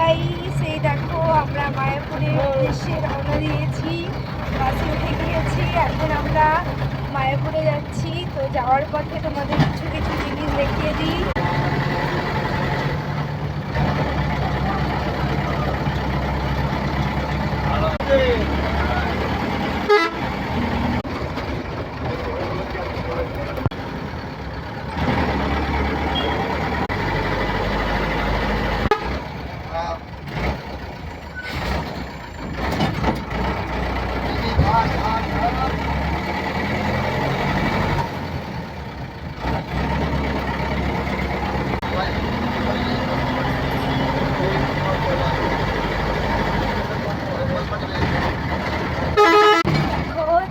Guys, এই দেখো আমরা মায়াপুরের উদ্দেশ্যে রওনা দিয়েছি, বাসে উঠে গিয়েছি। এখন আমরা মায়াপুরে যাচ্ছি। তো যাওয়ার পথে তোমাদের কিছু কিছু জিনিস দেখিয়ে দিই।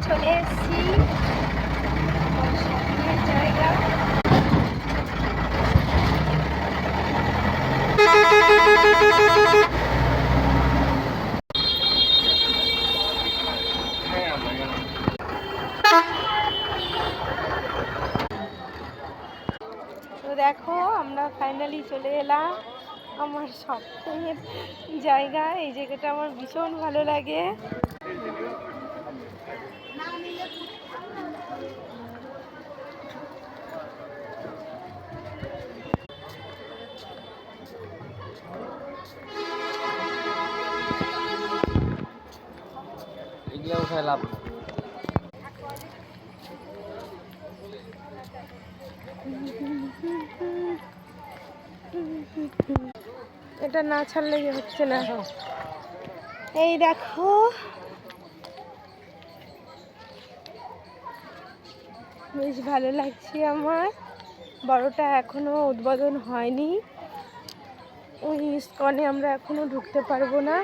চলে এসছি জায়গা। তো দেখো আমরা ফাইনালি চলে এলাম আমার স্বপ্নের জায়গা। এই জায়গাটা আমার ভীষণ ভালো লাগে। এগুলো উঠায় লাভ না। এটা না ছাড়লে হচ্ছে না। এই দেখো বেশ ভালো লাগছে আমার। বড়টা এখনো উদ্বোধন হয়নি। ওই ইস্কনে আমরা এখনো ঢুকতে পারবো না।